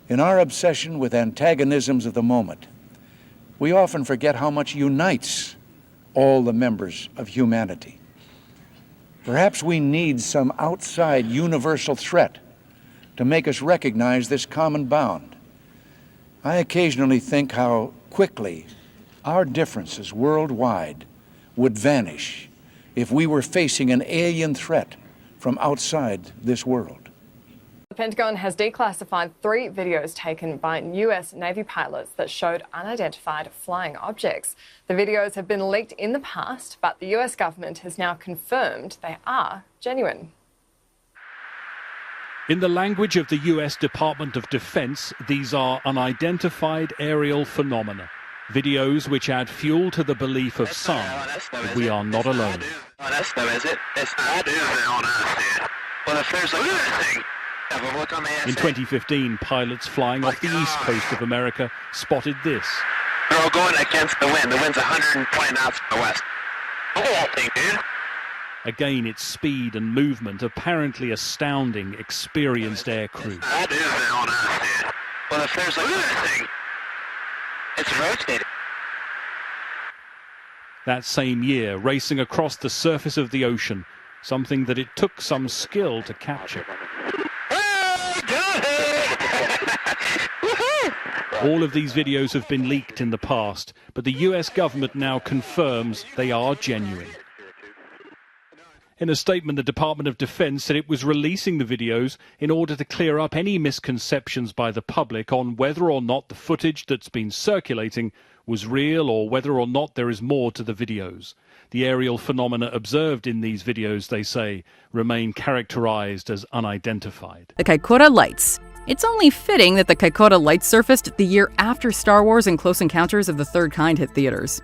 In our obsession with antagonisms of the moment, we often forget how much unites all the members of humanity. Perhaps we need some outside universal threat to make us recognize this common bound. I occasionally think how quickly our differences worldwide would vanish if we were facing an alien threat from outside this world. The Pentagon has declassified 3 videos taken by US Navy pilots that showed unidentified flying objects. The videos have been leaked in the past, but the US government has now confirmed they are genuine. In the language of the US Department of Defense, these are unidentified aerial phenomena. Videos which add fuel to the belief of some that we are not alone. In 2015, pilots flying off the east coast of America spotted this. They're all going against the wind. The wind's 120 knots from the west. Look at that thing, dude. Again, its speed and movement apparently astounding experienced air crew. That is on us, dude. Well, if there's look at that thing. It's rotating. That same year, racing across the surface of the ocean, something that it took some skill to capture. All of these videos have been leaked in the past, but the US government now confirms they are genuine. In a statement, the Department of Defense said it was releasing the videos in order to clear up any misconceptions by the public on whether or not the footage that's been circulating was real or whether or not there is more to the videos. The aerial phenomena observed in these videos, they say, remain characterized as unidentified. The Kaikoura lights. It's only fitting that the Kaikoura lights surfaced the year after Star Wars and Close Encounters of the Third Kind hit theaters.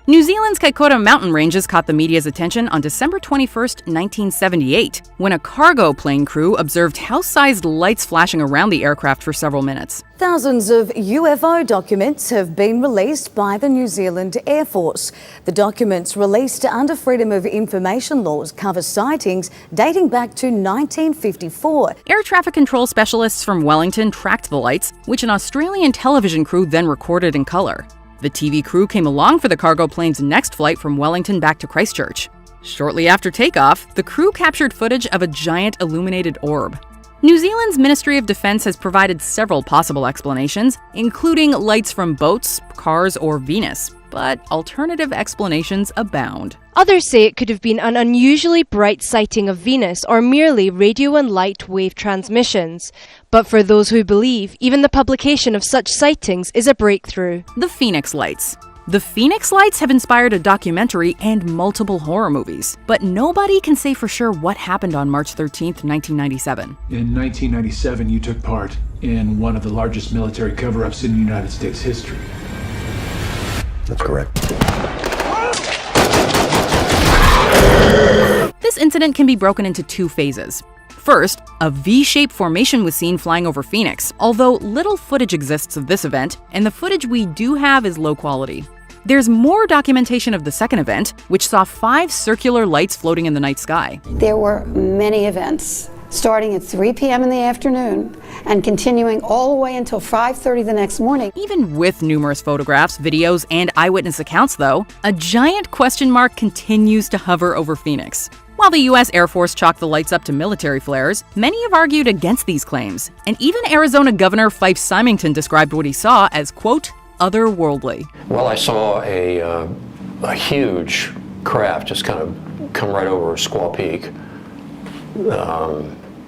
New Zealand's Kaikoura mountain ranges caught the media's attention on December 21, 1978, when a cargo plane crew observed house-sized lights flashing around the aircraft for several minutes. Thousands of UFO documents have been released by the New Zealand Air Force. The documents released under Freedom of Information laws cover sightings dating back to 1954. Air traffic control specialists from Wellington tracked the lights, which an Australian television crew then recorded in color. The TV crew came along for the cargo plane's next flight from Wellington back to Christchurch. Shortly after takeoff, the crew captured footage of a giant illuminated orb. New Zealand's Ministry of Defense has provided several possible explanations, including lights from boats, cars, or Venus, but alternative explanations abound. Others say it could have been an unusually bright sighting of Venus or merely radio and light wave transmissions. But for those who believe, even the publication of such sightings is a breakthrough. The Phoenix Lights. The Phoenix Lights have inspired a documentary and multiple horror movies, but nobody can say for sure what happened on March 13, 1997. In 1997, you took part in one of the largest military cover-ups in United States history. That's correct. This incident can be broken into 2 phases. First, a V-shaped formation was seen flying over Phoenix, although little footage exists of this event, and the footage we do have is low quality. There's more documentation of the second event, which saw 5 circular lights floating in the night sky. There were many events, starting at 3 p.m. in the afternoon and continuing all the way until 5:30 the next morning. Even with numerous photographs, videos, and eyewitness accounts, though, a giant question mark continues to hover over Phoenix. While the U.S. Air Force chalked the lights up to military flares, many have argued against these claims, and even Arizona Governor Fife Symington described what he saw as, quote, otherworldly. Well, I saw a huge craft just kind of come right over Squaw Peak.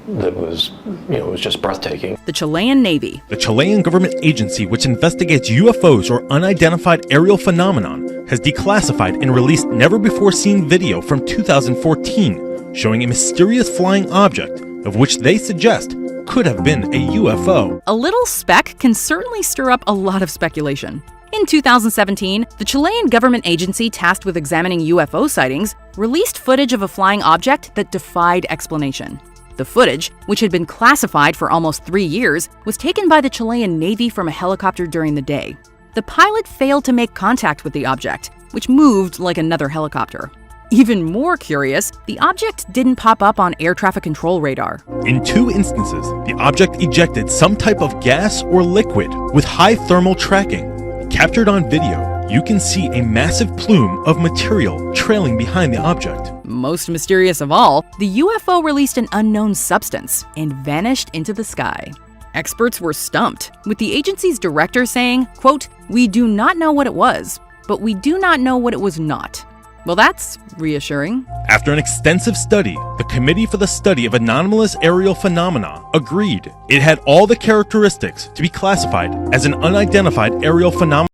That was, it was just breathtaking. The Chilean Navy. The Chilean government agency which investigates UFOs or unidentified aerial phenomenon has declassified and released never-before-seen video from 2014 showing a mysterious flying object of which they suggest could have been a UFO. A little speck can certainly stir up a lot of speculation. In 2017, the Chilean government agency tasked with examining UFO sightings released footage of a flying object that defied explanation. The footage, which had been classified for almost 3 years, was taken by the Chilean Navy from a helicopter during the day. The pilot failed to make contact with the object, which moved like another helicopter. Even more curious, the object didn't pop up on air traffic control radar. In 2 instances, the object ejected some type of gas or liquid with high thermal tracking. Captured on video, you can see a massive plume of material trailing behind the object. Most mysterious of all, the UFO released an unknown substance and vanished into the sky. Experts were stumped, with the agency's director saying, quote, "We do not know what it was, but we do not know what it was not." Well, that's reassuring. After an extensive study, the Committee for the Study of Anomalous Aerial Phenomena agreed it had all the characteristics to be classified as an unidentified aerial phenomenon.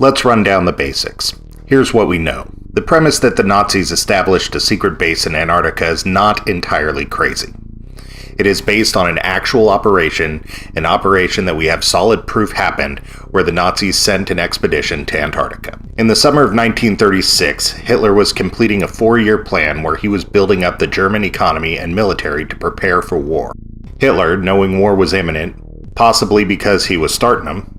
Let's run down the basics. Here's what we know. The premise that the Nazis established a secret base in Antarctica is not entirely crazy. It is based on an actual operation, an operation that we have solid proof happened, where the Nazis sent an expedition to Antarctica. In the summer of 1936, Hitler was completing a 4-year plan where he was building up the German economy and military to prepare for war. Hitler, knowing war was imminent, possibly because he was starting them,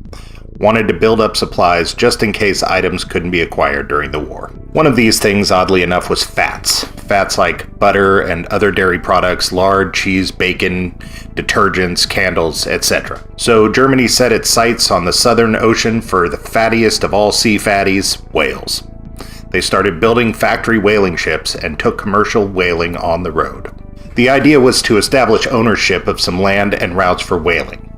wanted to build up supplies just in case items couldn't be acquired during the war. One of these things, oddly enough, was fats. Fats like butter and other dairy products, lard, cheese, bacon, detergents, candles, etc. So Germany set its sights on the Southern Ocean for the fattiest of all sea fatties, whales. They started building factory whaling ships and took commercial whaling on the road. The idea was to establish ownership of some land and routes for whaling.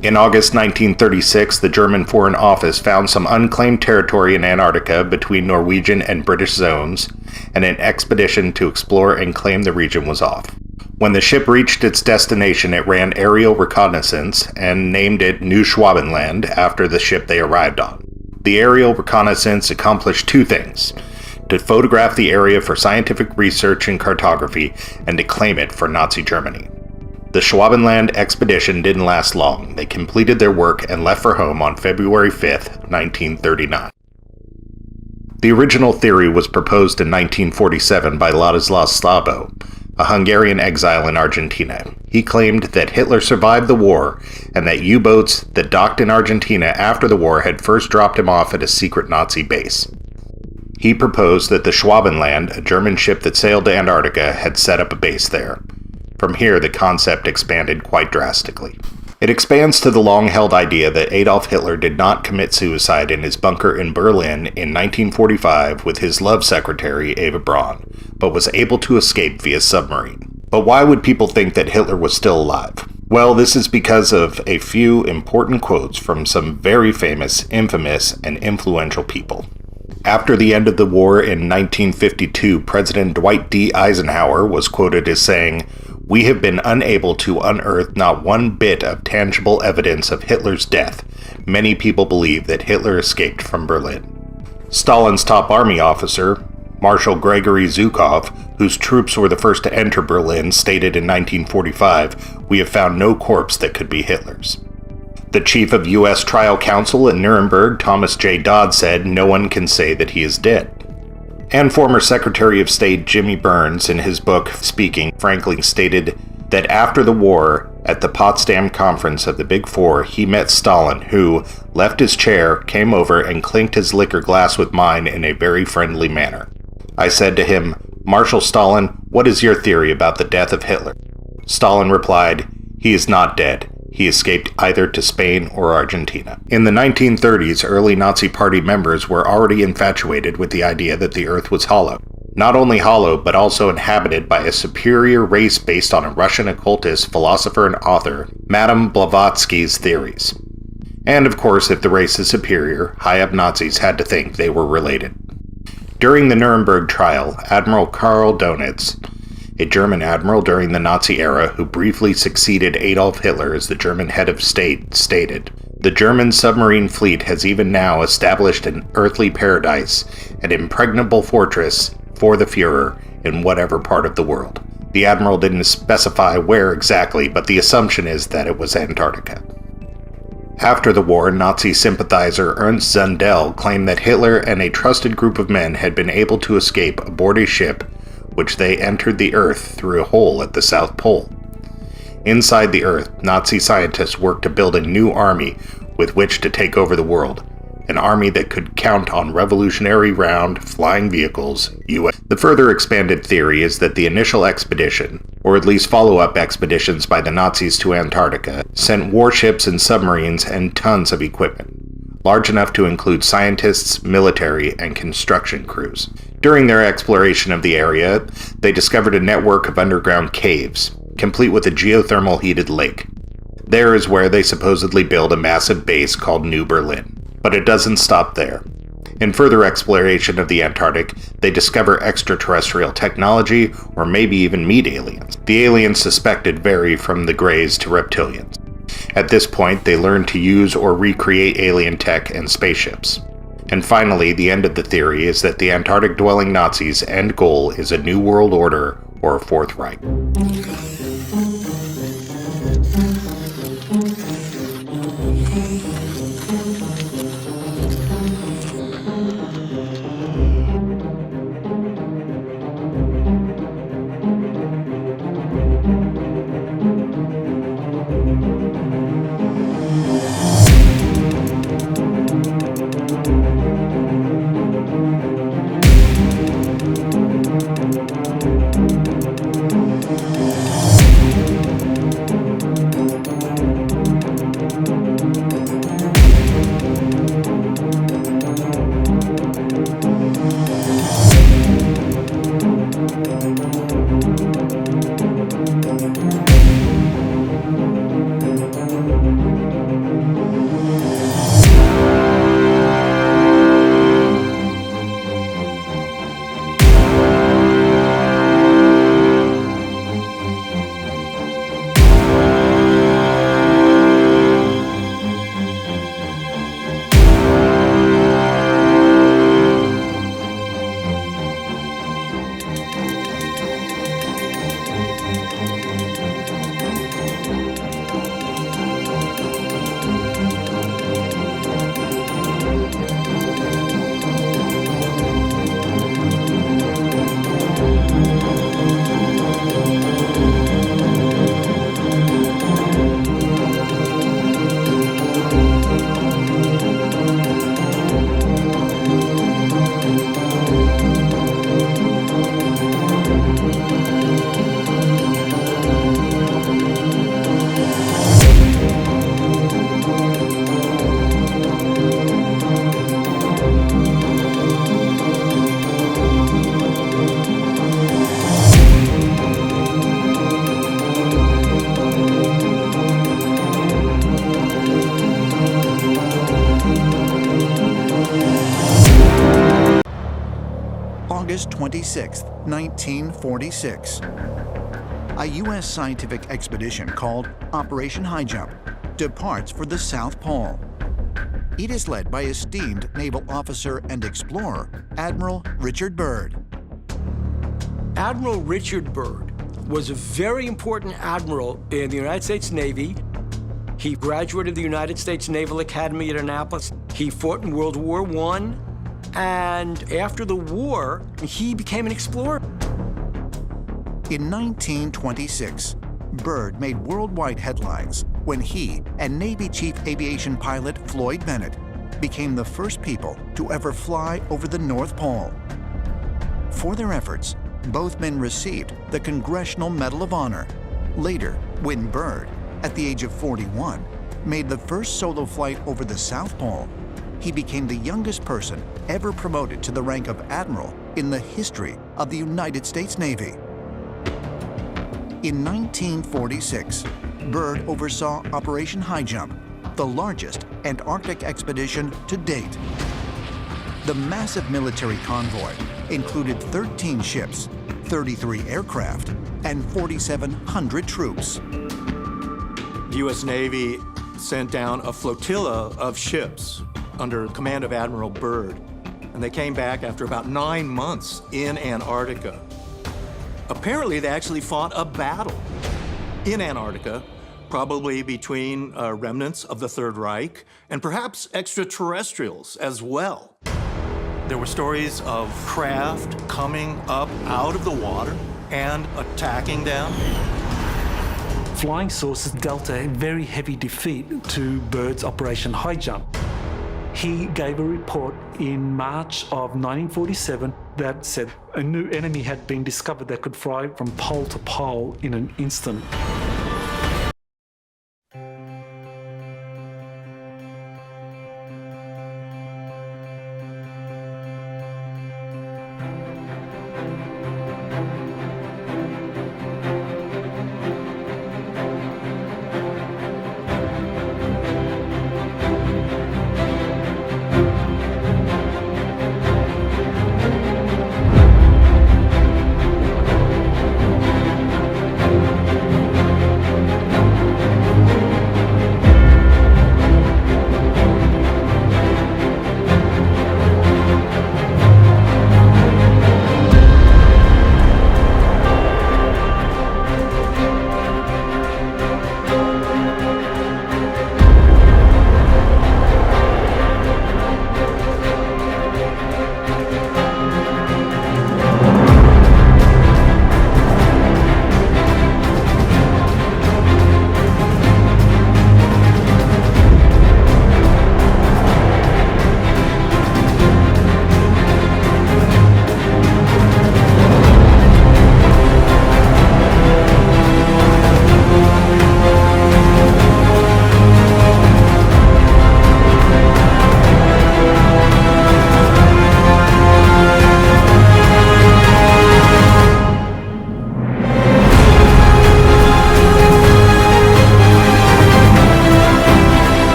In August 1936, the German Foreign Office found some unclaimed territory in Antarctica between Norwegian and British zones, and an expedition to explore and claim the region was off. When the ship reached its destination, it ran aerial reconnaissance and named it New Schwabenland after the ship they arrived on. The aerial reconnaissance accomplished 2 things: to photograph the area for scientific research and cartography, and to claim it for Nazi Germany. The Schwabenland expedition didn't last long. They completed their work and left for home on February 5, 1939. The original theory was proposed in 1947 by Ladislas Szabo, a Hungarian exile in Argentina. He claimed that Hitler survived the war and that U-boats that docked in Argentina after the war had first dropped him off at a secret Nazi base. He proposed that the Schwabenland, a German ship that sailed to Antarctica, had set up a base there. From here, the concept expanded quite drastically. It expands to the long-held idea that Adolf Hitler did not commit suicide in his bunker in Berlin in 1945 with his love secretary, Eva Braun, but was able to escape via submarine. But why would people think that Hitler was still alive? Well, this is because of a few important quotes from some very famous, infamous, and influential people. After the end of the war in 1952, President Dwight D. Eisenhower was quoted as saying, "We have been unable to unearth not one bit of tangible evidence of Hitler's death. Many people believe that Hitler escaped from Berlin." Stalin's top army officer, Marshal Gregory Zhukov, whose troops were the first to enter Berlin, stated in 1945, "We have found no corpse that could be Hitler's." The chief of U.S. trial counsel in Nuremberg, Thomas J. Dodd, said, "No one can say that he is dead." And former Secretary of State Jimmy Burns, in his book Speaking Frankly, stated that after the war, at the Potsdam Conference of the Big Four, he met Stalin, who left his chair, came over, and clinked his liquor glass with mine in a very friendly manner. I said to him, "Marshal Stalin, what is your theory about the death of Hitler?" Stalin replied, "He is not dead. He escaped either to Spain or Argentina." In the 1930s, early Nazi Party members were already infatuated with the idea that the Earth was hollow. Not only hollow, but also inhabited by a superior race based on a Russian occultist, philosopher, and author, Madame Blavatsky's theories. And of course, if the race is superior, high-up Nazis had to think they were related. During the Nuremberg trial, Admiral Karl Donitz, a German admiral during the Nazi era who briefly succeeded Adolf Hitler as the German head of state, stated, "The German submarine fleet has even now established an earthly paradise, an impregnable fortress for the Führer in whatever part of the world." The admiral didn't specify where exactly, but the assumption is that it was Antarctica. After the war, Nazi sympathizer Ernst Zundel claimed that Hitler and a trusted group of men had been able to escape aboard a ship which they entered the Earth through a hole at the South Pole. Inside the Earth, Nazi scientists worked to build a new army with which to take over the world, an army that could count on revolutionary round flying vehicles. The further expanded theory is that the initial expedition, or at least follow-up expeditions by the Nazis to Antarctica, sent warships and submarines and tons of equipment, large enough to include scientists, military, and construction crews. During their exploration of the area, they discovered a network of underground caves, complete with a geothermal heated lake. There is where they supposedly build a massive base called New Berlin. But it doesn't stop there. In further exploration of the Antarctic, they discover extraterrestrial technology, or maybe even meet aliens. The aliens suspected vary from the Greys to reptilians. At this point, they learn to use or recreate alien tech and spaceships. And finally, the end of the theory is that the Antarctic-dwelling Nazis' end goal is a new world order or a Fourth Reich. August 26, 1946. A U.S. scientific expedition called Operation Highjump departs for the South Pole. It is led by esteemed naval officer and explorer, Admiral Richard Byrd. Admiral Richard Byrd was a very important admiral in the United States Navy. He graduated the United States Naval Academy at Annapolis. He fought in World War I, and after the war, he became an explorer. In 1926, Byrd made worldwide headlines when he and Navy Chief Aviation Pilot Floyd Bennett became the first people to ever fly over the North Pole. For their efforts, both men received the Congressional Medal of Honor. Later, when Byrd, at the age of 41, made the first solo flight over the South Pole, he became the youngest person ever promoted to the rank of admiral in the history of the United States Navy. In 1946, Byrd oversaw Operation Highjump, the largest Antarctic expedition to date. The massive military convoy included 13 ships, 33 aircraft, and 4,700 troops. The U.S. Navy sent down a flotilla of ships under command of Admiral Byrd, and they came back after about 9 months in Antarctica. Apparently, they actually fought a battle in Antarctica, probably between remnants of the Third Reich and perhaps extraterrestrials as well. There were stories of craft coming up out of the water and attacking them. Flying saucers dealt a very heavy defeat to Byrd's Operation Highjump. He gave a report in March of 1947 that said a new enemy had been discovered that could fly from pole to pole in an instant.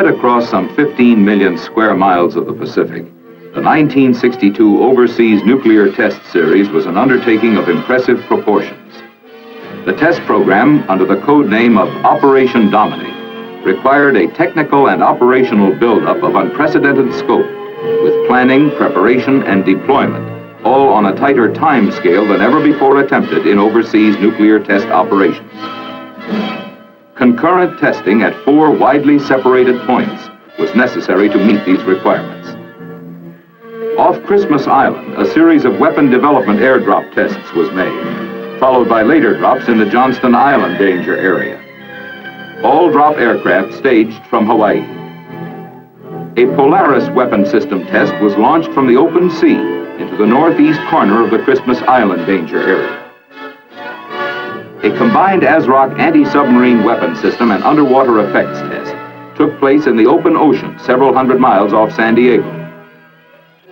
Spread across some 15 million square miles of the Pacific, the 1962 Overseas Nuclear Test Series was an undertaking of impressive proportions. The test program, under the code name of Operation Dominic, required a technical and operational buildup of unprecedented scope, with planning, preparation, and deployment, all on a tighter time scale than ever before attempted in overseas nuclear test operations. Concurrent testing at 4 widely separated points was necessary to meet these requirements. Off Christmas Island, a series of weapon development airdrop tests was made, followed by later drops in the Johnston Island danger area. All drop aircraft staged from Hawaii. A Polaris weapon system test was launched from the open sea into the northeast corner of the Christmas Island danger area. A combined ASROC anti-submarine weapon system and underwater effects test took place in the open ocean several hundred miles off San Diego.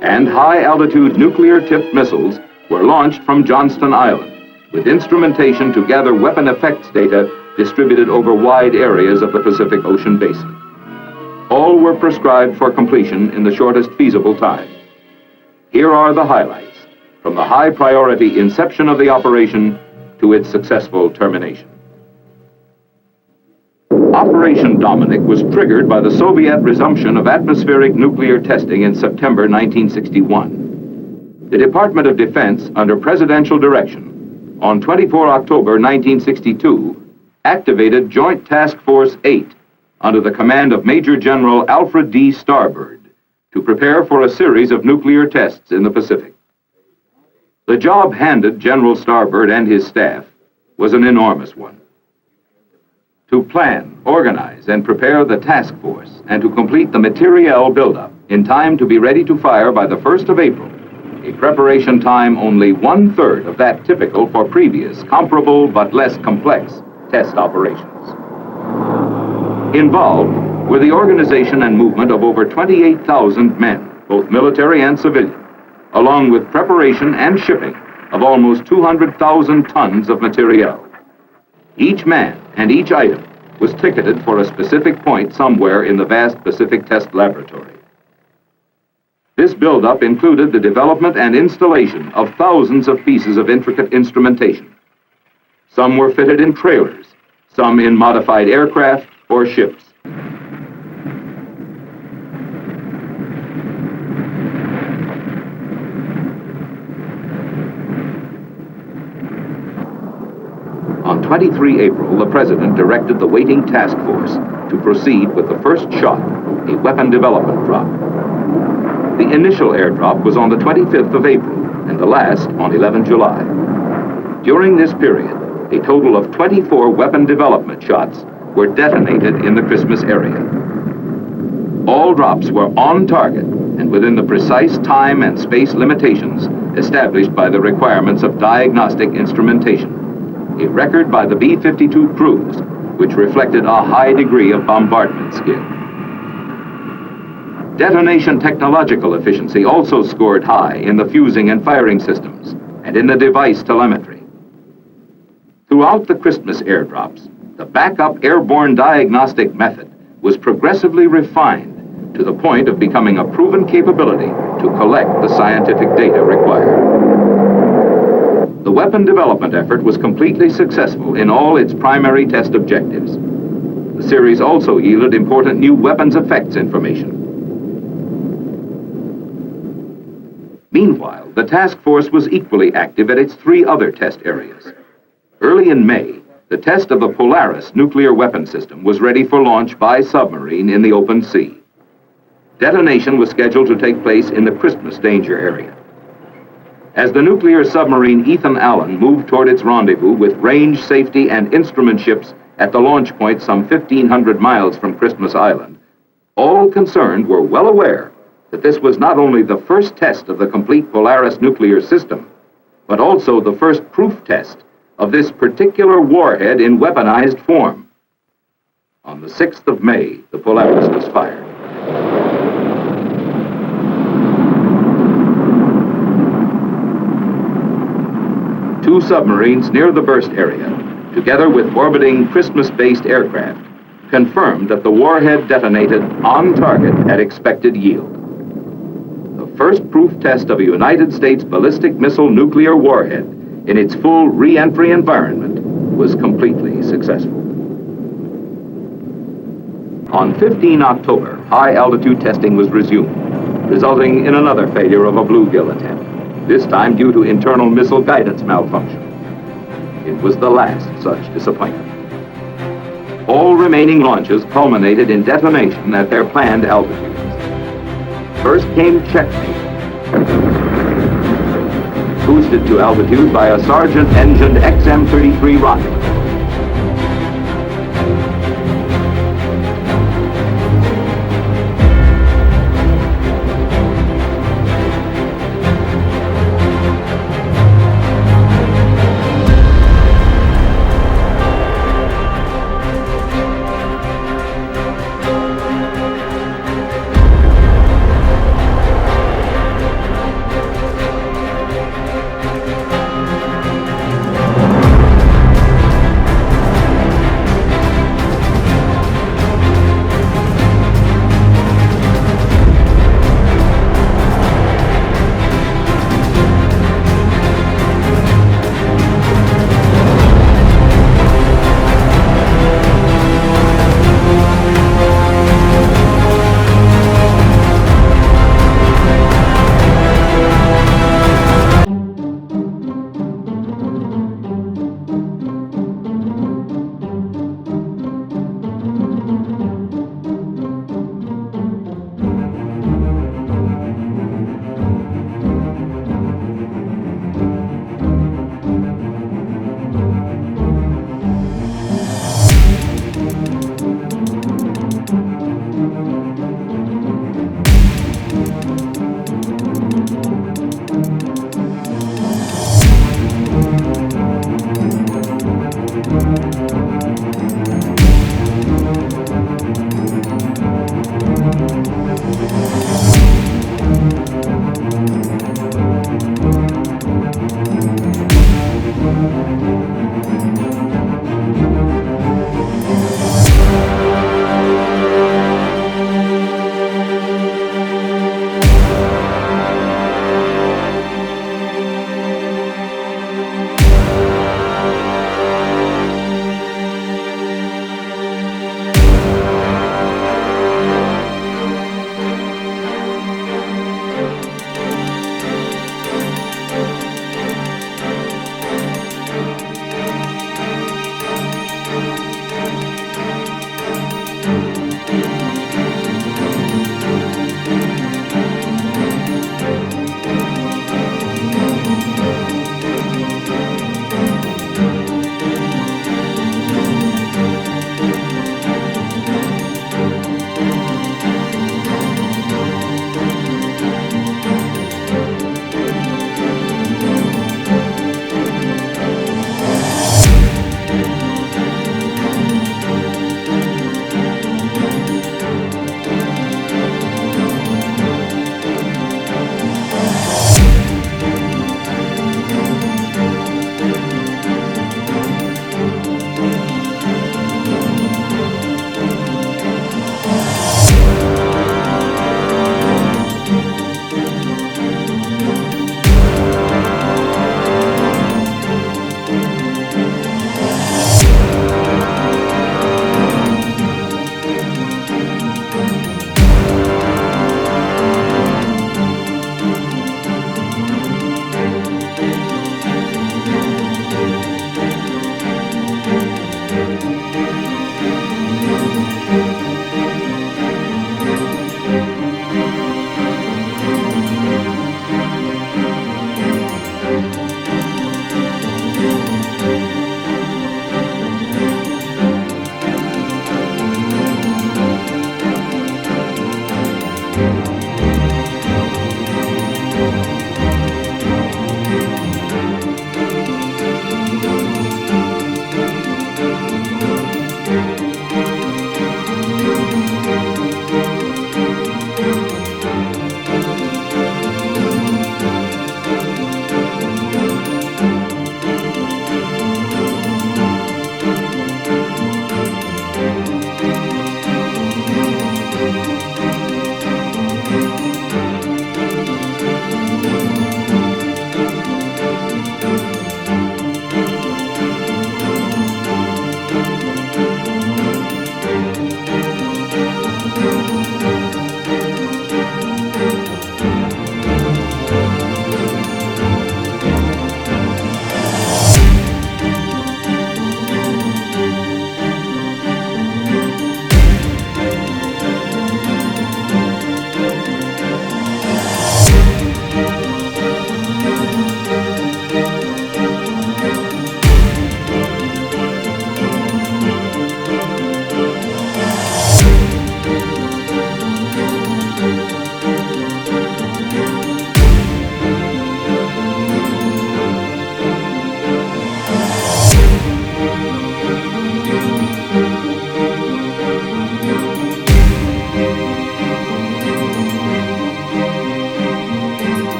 And high-altitude nuclear-tipped missiles were launched from Johnston Island, with instrumentation to gather weapon effects data distributed over wide areas of the Pacific Ocean basin. All were prescribed for completion in the shortest feasible time. Here are the highlights from the high-priority inception of the operation to its successful termination. Operation Dominic was triggered by the Soviet resumption of atmospheric nuclear testing in September 1961. The Department of Defense, under presidential direction, on 24 October 1962, activated Joint Task Force 8 under the command of Major General Alfred D. Starbird to prepare for a series of nuclear tests in the Pacific. The job handed General Starbird and his staff was an enormous one. To plan, organize, and prepare the task force and to complete the materiel buildup in time to be ready to fire by the 1st of April, a preparation time only 1/3 of that typical for previous, comparable but less complex test operations. Involved were the organization and movement of over 28,000 men, both military and civilian, along with preparation and shipping of almost 200,000 tons of materiel. Each man and each item was ticketed for a specific point somewhere in the vast Pacific Test Laboratory. This buildup included the development and installation of thousands of pieces of intricate instrumentation. Some were fitted in trailers, some in modified aircraft or ships. On 23 April, the President directed the waiting task force to proceed with the first shot, a weapon development drop. The initial airdrop was on the 25th of April and the last on 11 July. During this period, a total of 24 weapon development shots were detonated in the Christmas area. All drops were on target and within the precise time and space limitations established by the requirements of diagnostic instrumentation. A record by the B-52 crews, which reflected a high degree of bombardment skill. Detonation technological efficiency also scored high in the fusing and firing systems and in the device telemetry. Throughout the Christmas airdrops, the backup airborne diagnostic method was progressively refined to the point of becoming a proven capability to collect the scientific data required. The weapon development effort was completely successful in all its primary test objectives. The series also yielded important new weapons effects information. Meanwhile, the task force was equally active at its 3 other test areas. Early in May, the test of the Polaris nuclear weapon system was ready for launch by submarine in the open sea. Detonation was scheduled to take place in the Christmas danger area. As the nuclear submarine Ethan Allen moved toward its rendezvous with range, safety, and instrument ships at the launch point some 1,500 miles from Christmas Island, all concerned were well aware that this was not only the first test of the complete Polaris nuclear system, but also the first proof test of this particular warhead in weaponized form. On the 6th of May, the Polaris was fired. Two submarines near the burst area, together with orbiting Christmas-based aircraft, confirmed that the warhead detonated on target at expected yield. The first proof test of a United States ballistic missile nuclear warhead in its full re-entry environment was completely successful. On 15 October, high-altitude testing was resumed, resulting in another failure of a bluegill attempt, this time due to internal missile guidance malfunction. It was the last such disappointment. All remaining launches culminated in detonation at their planned altitudes. First came Checkmate, boosted to altitude by a Sargent-engined XM-33 rocket.